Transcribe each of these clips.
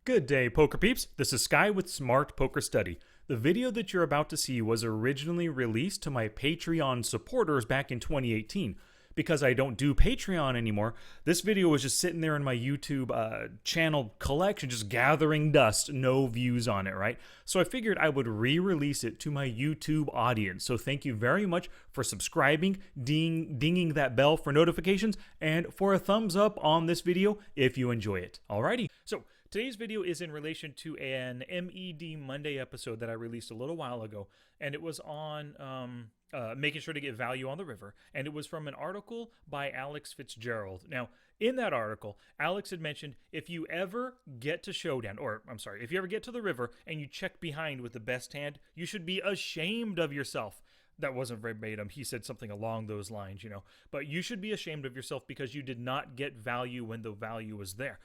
Good day, poker peeps. This is Sky with Smart Poker Study. The video that you're about to see was originally released to my Patreon supporters back in 2018. Because I don't do Patreon anymore, this video was just sitting there in my YouTube channel collection, just gathering dust, no views on it, right? So I figured I would re-release it to my YouTube audience. So thank you very much for subscribing, dinging that bell for notifications, and for a thumbs up on this video if you enjoy it. Alrighty, so today's video is in relation to an MED Monday episode that I released a little while ago, and it was on making sure to get value on the river, and it was from an article by Alex Fitzgerald. Now, in that article, Alex had mentioned if you ever get to showdown, or I'm sorry, if you ever get to the river and you check behind with the best hand, you should be ashamed of yourself. That wasn't verbatim. He said something along those lines, but you should be ashamed of yourself because you did not get value when the value was there.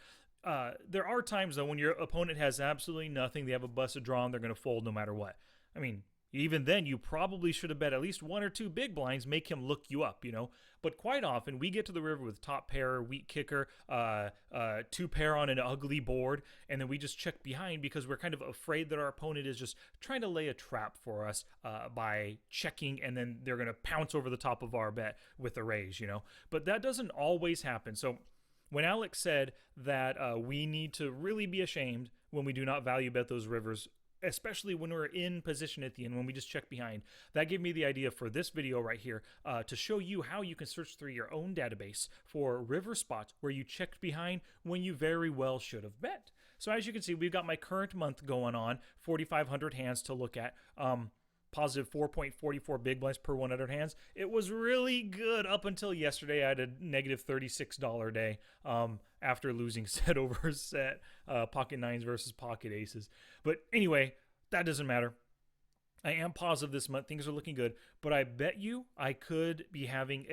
There are times, though, when your opponent has absolutely nothing, they have a busted draw, and they're going to fold no matter what. I mean, even then, you probably should have bet at least one or two big blinds, make him look you up, But quite often, we get to the river with top pair, weak kicker, two pair on an ugly board, and then we just check behind because we're kind of afraid that our opponent is just trying to lay a trap for us by checking, and then they're going to pounce over the top of our bet with a raise, But that doesn't always happen. So when Alex said that we need to really be ashamed when we do not value bet those rivers, especially when we're in position at the end, when we just check behind, that gave me the idea for this video right here to show you how you can search through your own database for river spots where you checked behind when you very well should have bet. So as you can see, we've got my current month going on, 4,500 hands to look at. Positive 4.44 big blinds per 100 hands. It was really good up until yesterday. I had a negative $36 day after losing set over set, pocket nines versus pocket aces. But anyway, that doesn't matter. I am positive this month. Things are looking good, but I bet you I could be having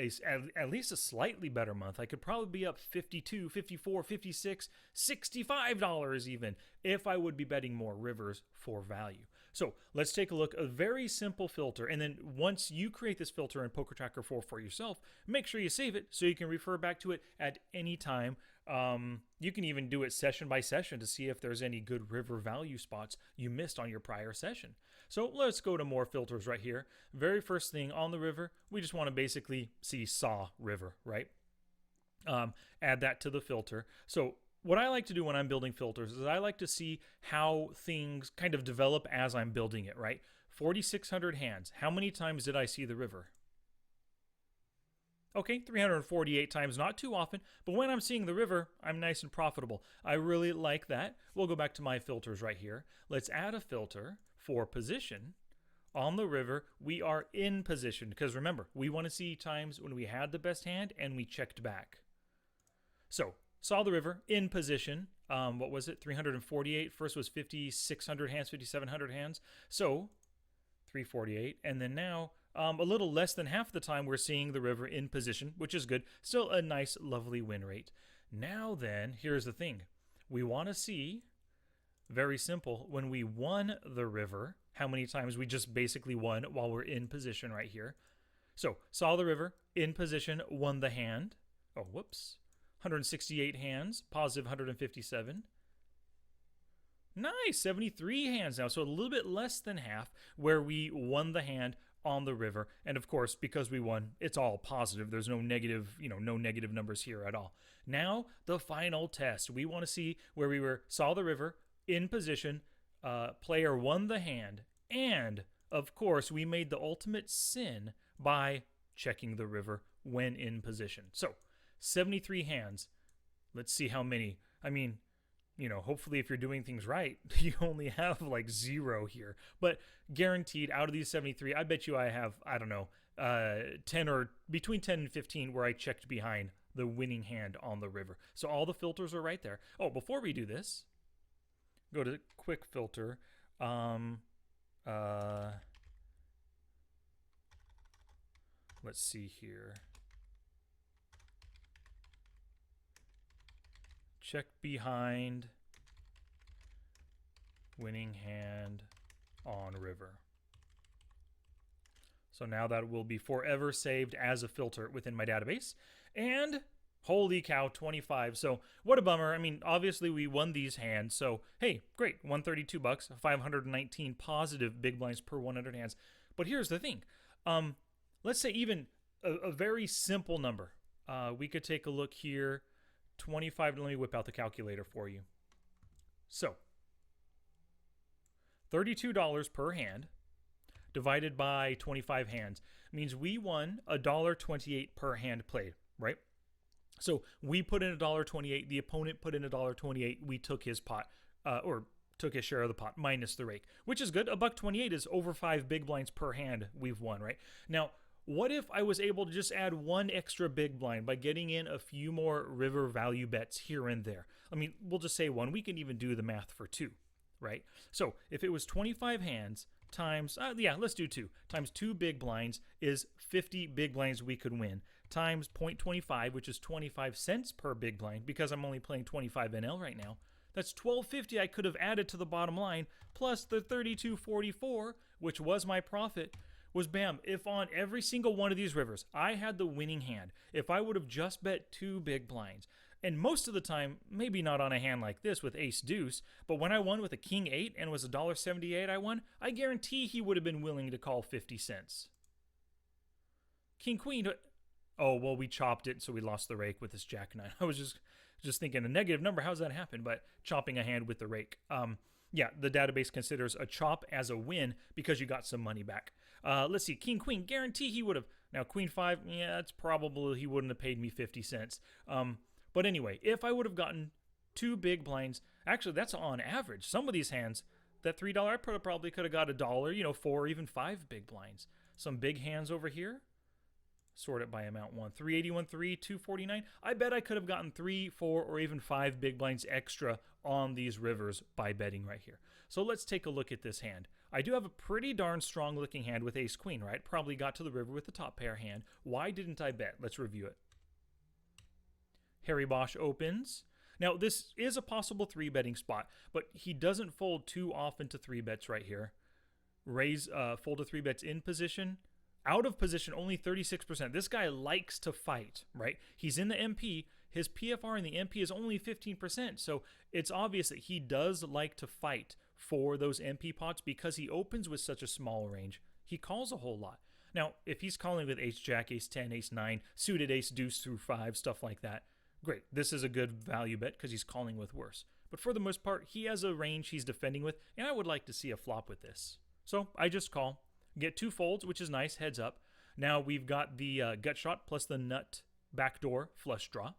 at least a slightly better month. I could probably be up $52, $54, $56, $65 even if I would be betting more rivers for value. So let's take a look. A very simple filter, and then once you create this filter in PokerTracker 4 for yourself, make sure you save it so you can refer back to it at any time. You can even do it session by session to see if there's any good river value spots you missed on your prior session. So let's go to more filters right here. Very first thing on the river, we just want to basically see saw river, right? Add that to the filter. So what I like to do when I'm building filters is I like to see how things kind of develop as I'm building it, right? 4,600 hands. How many times did I see the river? Okay, 348 times, not too often, but when I'm seeing the river, I'm nice and profitable. I really like that. We'll go back to my filters right here. Let's add a filter for position. On the river, we are in position because remember, we want to see times when we had the best hand and we checked back. So, saw the river, in position. What was it? 348. First was 5,600 hands, 5,700 hands. So, 348. And then now, a little less than half the time we're seeing the river in position, which is good. Still a nice, lovely win rate. Now then, here's the thing. We want to see, very simple, when we won the river, how many times we just basically won while we're in position right here. So, saw the river, in position, won the hand. Oh, whoops. 168 hands, positive 157. Nice, 73 hands now. So a little bit less than half where we won the hand on the river. And of course, because we won, it's all positive. There's no negative, no negative numbers here at all. Now, the final test. We want to see where we saw the river, in position, player won the hand, and of course, we made the ultimate sin by checking the river when in position. So, 73 hands. Let's see how many. I mean, hopefully if you're doing things right, you only have like 0 here. But guaranteed, out of these 73, I bet you I have, I don't know, 10 or between 10 and 15 where I checked behind the winning hand on the river. So all the filters are right there. Oh, before we do this, go to quick filter. Let's see here. Check behind winning hand on river. So now that will be forever saved as a filter within my database. And Holy cow, 25. So what a bummer. I mean, obviously we won these hands. So hey, great, 132 bucks, 519 positive big blinds per 100 hands. But here's the thing. Let's say even a very simple number. We could take a look here. 25. Let me whip out the calculator for you. So $32 per hand divided by 25 hands means we won $1.28 per hand played, right? So we put in $1.28. The opponent put in $1.28. We took his pot, or took his share of the pot minus the rake, which is good. $1.28 is over 5 big blinds per hand we've won, right? Now, what if I was able to just add one extra big blind by getting in a few more river value bets here and there? I mean, we'll just say one. We can even do the math for two, right? So if it was 25 hands times, let's do 2, times 2 big blinds is 50 big blinds we could win, times 0.25, which is 25 cents per big blind, because I'm only playing 25 NL right now. That's $12.50 I could have added to the bottom line, plus the $32.44, which was my profit, was bam. If on every single one of these rivers I had the winning hand, if I would have just bet 2 big blinds, and most of the time, maybe not on a hand like this with ace deuce, but when I won with a king 8 and was $1.78 I won, I guarantee he would have been willing to call 50 cents. King queen, oh, well, we chopped it, so we lost the rake with this jack 9. I was just thinking a negative number, how's that happen? But chopping a hand with the rake. Yeah, the database considers a chop as a win because you got some money back. Let's see, king queen, guarantee he would have. Now queen 5, yeah, it's probable he wouldn't have paid me 50 cents. But anyway, if I would have gotten 2 big blinds, actually that's on average. Some of these hands, that $3, I probably could have got $1, 4 or even 5 big blinds. Some big hands over here. Sort it by amount 1. 381, 3, 249. I bet I could have gotten 3, 4, or even 5 big blinds extra on these rivers by betting right here. So let's take a look at this hand. I do have a pretty darn strong looking hand with ace queen, right? Probably got to the river with the top pair hand. Why didn't I bet? Let's review it. Harry Bosch opens. Now, this is a possible 3-betting spot, but he doesn't fold too often to 3-bets right here. Raise, fold to 3-bets in position. Out of position, only 36%. This guy likes to fight, right? He's in the MP. His PFR in the MP is only 15%. So it's obvious that he does like to fight for those MP pots because he opens with such a small range. He calls a whole lot. Now, if he's calling with ace jack, ace 10, ace 9, suited ace deuce through 5, stuff like that, great. This is a good value bet because he's calling with worse. But for the most part, he has a range he's defending with, and I would like to see a flop with this. So I just call. Get 2 folds, which is nice, heads up. Now we've got the gut shot plus the nut backdoor flush draw.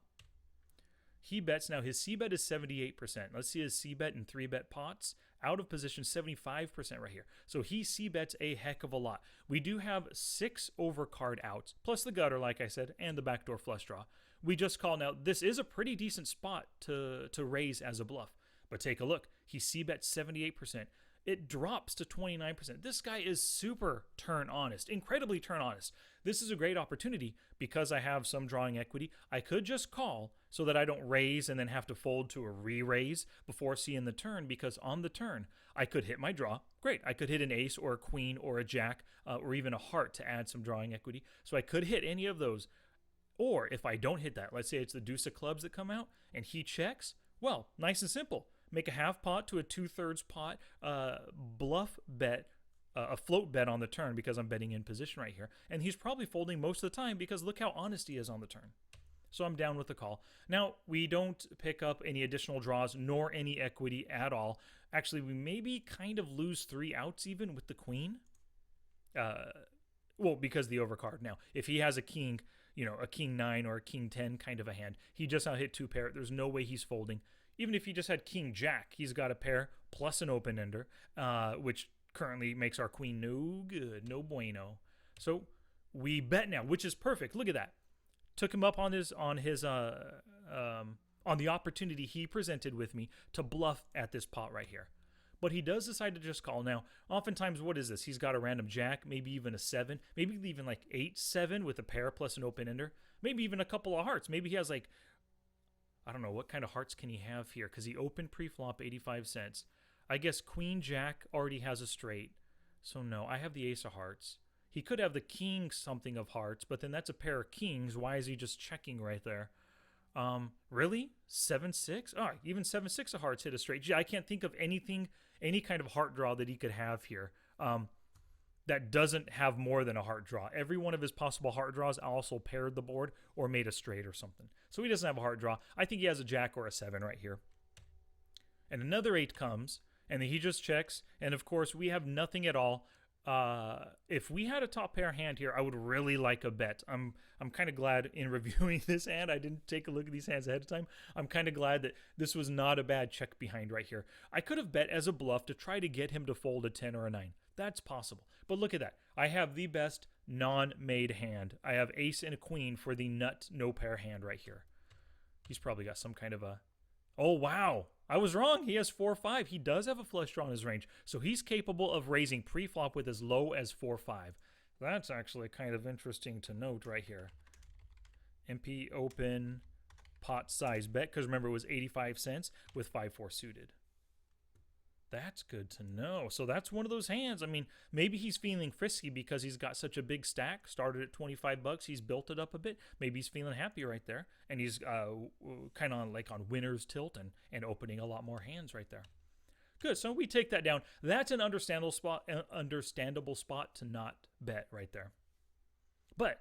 He bets. Now his C bet is 78%. Let's see his C bet in 3-bet pots. Out of position, 75% right here. So he C bets a heck of a lot. We do have 6 overcard outs, plus the gutter, like I said, and the backdoor flush draw. We just call. Now this is a pretty decent spot to raise as a bluff. But take a look. He C bets 78%. It drops to 29%. This guy is super turn honest, incredibly turn honest. This is a great opportunity because I have some drawing equity. I could just call so that I don't raise and then have to fold to a re-raise before seeing the turn, because on the turn, I could hit my draw. Great. I could hit an ace or a queen or a jack or even a heart to add some drawing equity. So I could hit any of those. Or if I don't hit that, let's say it's the deuce of clubs that come out and he checks, well, nice and simple. Make a half pot to a 2/3 pot, bluff bet, a float bet on the turn because I'm betting in position right here. And he's probably folding most of the time because look how honest he is on the turn. So I'm down with the call. Now, we don't pick up any additional draws nor any equity at all. Actually, we maybe kind of lose 3 outs even with the queen. Well, because the overcard. Now, if he has a king, a king 9 or a king 10 kind of a hand, he just out hit 2 pair. There's no way he's folding. Even if he just had king jack, he's got a pair plus an open ender, which currently makes our queen no good, no bueno. So we bet now, which is perfect. Look at that. Took him up on the opportunity he presented with me to bluff at this pot right here. But he does decide to just call. Now, oftentimes, what is this? He's got a random jack, maybe even a 7, maybe even like 8-7 with a pair plus an open ender, maybe even a couple of hearts. Maybe he has like, I don't know, what kind of hearts can he have here? Because he opened pre-flop 85 cents. I guess queen jack already has a straight. So no, I have the ace of hearts. He could have the king something of hearts, but then that's a pair of kings. Why is he just checking right there? Really? 7-6? Oh, even 7-6 of hearts hit a straight. Gee, I can't think of anything, any kind of heart draw that he could have here. That doesn't have more than a heart draw. Every one of his possible heart draws also paired the board or made a straight or something. So he doesn't have a heart draw. I think he has a jack or a 7 right here. And another 8 comes, and then he just checks. And of course, we have nothing at all. If we had a top pair hand here, I would really like a bet. I'm kind of glad in reviewing this hand I didn't take a look at these hands ahead of time. I'm kind of glad that this was not a bad check behind right here. I could have bet as a bluff to try to get him to fold a 10 or a 9. That's possible. But look at that. I have the best non-made hand. I have ace and a queen for the nut no pair hand right here. He's probably got some kind of a... Oh, wow. I was wrong. He has 4-5. He does have a flush draw in his range. So he's capable of raising pre-flop with as low as 4-5. That's actually kind of interesting to note right here. MP open pot size bet, because remember it was 85 cents with 5-4 suited. That's good to know. So that's one of those hands. I mean, maybe he's feeling frisky because he's got such a big stack. Started at 25 bucks. He's built it up a bit. Maybe he's feeling happy right there. And he's kind of like on winner's tilt and opening a lot more hands right there. Good. So we take that down. That's an understandable spot to not bet right there. But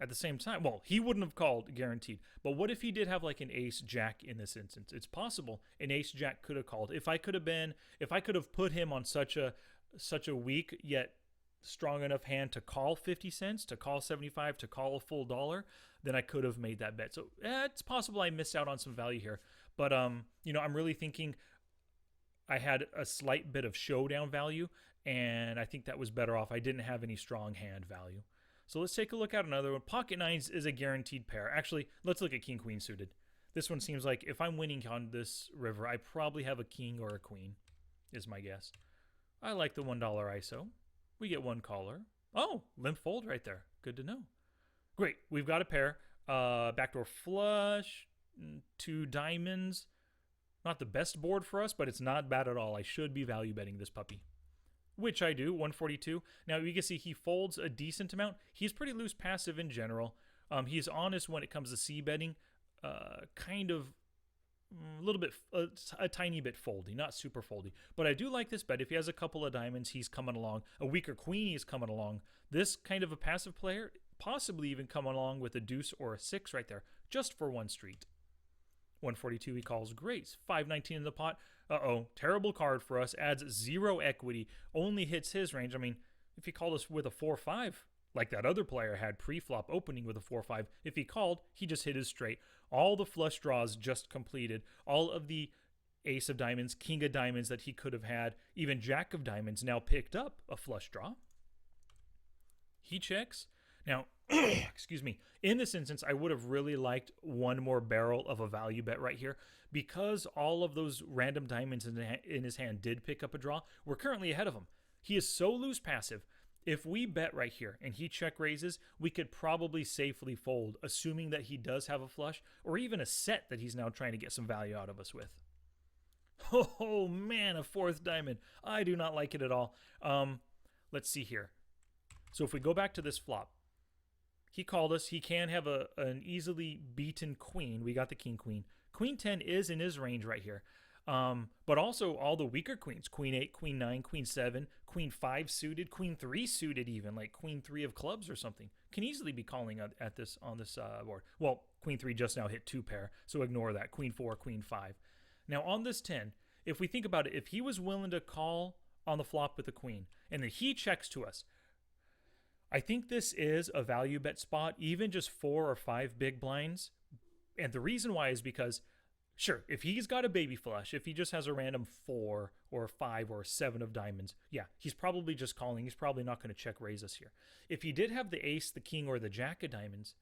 at the same time, well, he wouldn't have called guaranteed. But what if he did have like an ace jack in this instance? It's possible an ace jack could have called. If I could have put him on such a weak yet strong enough hand to call 50 cents, to call 75, to call a full dollar, then I could have made that bet. So it's possible I missed out on some value here. But you know, I'm really thinking I had a slight bit of showdown value, and I think that was better off. I didn't have any strong hand value. So let's take a look at another one. Pocket nines is a guaranteed pair. Actually, let's look at king queen suited. This one seems like if I'm winning on this river, I probably have a king or a queen, is my guess. I like the $1 ISO. We get one caller. Oh, limp fold right there. Good to know. Great. We've got a pair. Backdoor flush, 2 diamonds. Not the best board for us, but it's not bad at all. I should be value betting this puppy, which I do, 142. Now, you can see he folds a decent amount. He's pretty loose passive in general. He's honest when it comes to c-betting. Kind of a little bit, a tiny bit foldy, not super foldy. But I do like this bet. If he has a couple of diamonds, he's coming along. A weaker queen, he's coming along. This kind of a passive player, possibly even coming along with a deuce or a 6 right there, just for one street. 142 he calls great. 519 in the pot. Uh-oh, terrible card for us. Adds 0 equity. Only hits his range. I mean, if he called us with a 4-5, like that other player had pre-flop opening with a 4-5, if he called, he just hit his straight. All the flush draws just completed. All of the ace of diamonds, king of diamonds that he could have had, even jack of diamonds now picked up a flush draw. He checks. Now, excuse me, in this instance, I would have really liked one more barrel of a value bet right here. Because all of those random diamonds in his hand did pick up a draw, we're currently ahead of him. He is so loose passive. If we bet right here and he check raises, we could probably safely fold, assuming that he does have a flush or even a set that he's now trying to get some value out of us with. Oh man, a 4th diamond. I do not like it at all. Let's see here. So if we go back to this flop, he called us. He can have an easily beaten queen. We got the king queen. Queen 10 is in his range right here. But also all the weaker queens, queen 8, queen 9, queen 7, queen 5 suited, queen 3 suited even, like queen 3 of clubs or something, can easily be calling at this on this board. Well, queen 3 just now hit 2 pair, so ignore that. Queen 4, queen 5. Now on this 10, if we think about it, if he was willing to call on the flop with the queen and then he checks to us, I think this is a value bet spot, even just 4 or 5 big blinds. And the reason why is because, sure, if he's got a baby flush, if he just has a random 4 or 5 or 7 of diamonds, yeah, he's probably just calling. He's probably not going to check raise us here. If he did have the ace, the king, or the jack of diamonds,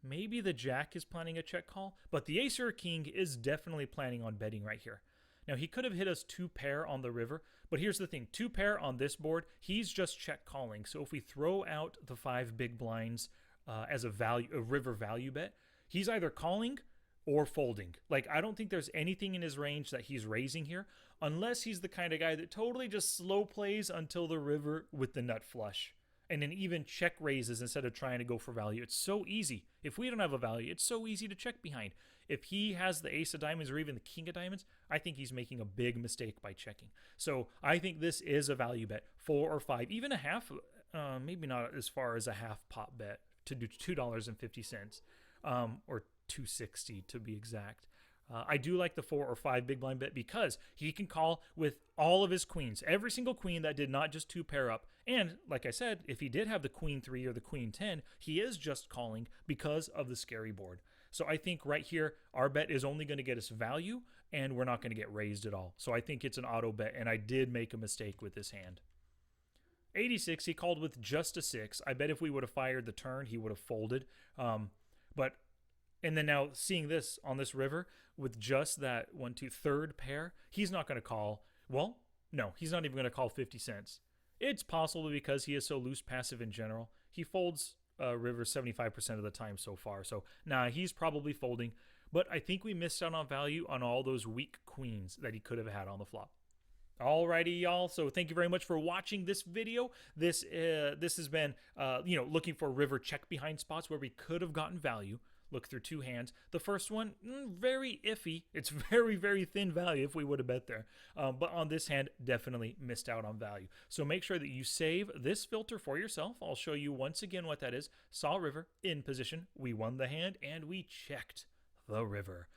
maybe the jack is planning a check call, but the ace or king is definitely planning on betting right here. Now, he could have hit us 2 pair on the river, but here's the thing. 2 pair on this board, he's just check calling. So if we throw out the 5 big blinds as a river value bet, he's either calling or folding. Like, I don't think there's anything in his range that he's raising here, unless he's the kind of guy that totally just slow plays until the river with the nut flush. and then even check raises instead of trying to go for value. It's so easy. If we don't have a value, it's so easy to check behind. If he has the ace of diamonds or even the king of diamonds, I think he's making a big mistake by checking. So I think this is a value bet, 4 or 5, even a half, maybe not as far as a half pot bet to do $2.50 or $2.60 to be exact. I do like the 4 or 5 big blind bet because he can call with all of his queens, every single queen that did not just 2 pair up. And like I said, if he did have the queen 3 or the queen 10, he is just calling because of the scary board. So I think right here, our bet is only going to get us value and we're not going to get raised at all. So I think it's an auto bet, and I did make a mistake with this hand. 86, he called with just a 6. I bet if we would have fired the turn, he would have folded. And then now seeing this on this river with just that 1, 2, third pair, he's not going to call. Well, no, he's not even going to call 50 cents. It's possible because he is so loose passive in general. He folds river 75% of the time so far. So he's probably folding. But I think we missed out on value on all those weak queens that he could have had on the flop. Alrighty, y'all. So thank you very much for watching this video. This has been looking for river check behind spots where we could have gotten value. Look through 2 hands. The first one, very iffy. It's very, very thin value if we would have bet there. But on this hand, definitely missed out on value. So make sure that you save this filter for yourself. I'll show you once again what that is. Saw river in position. We won the hand and we checked the river.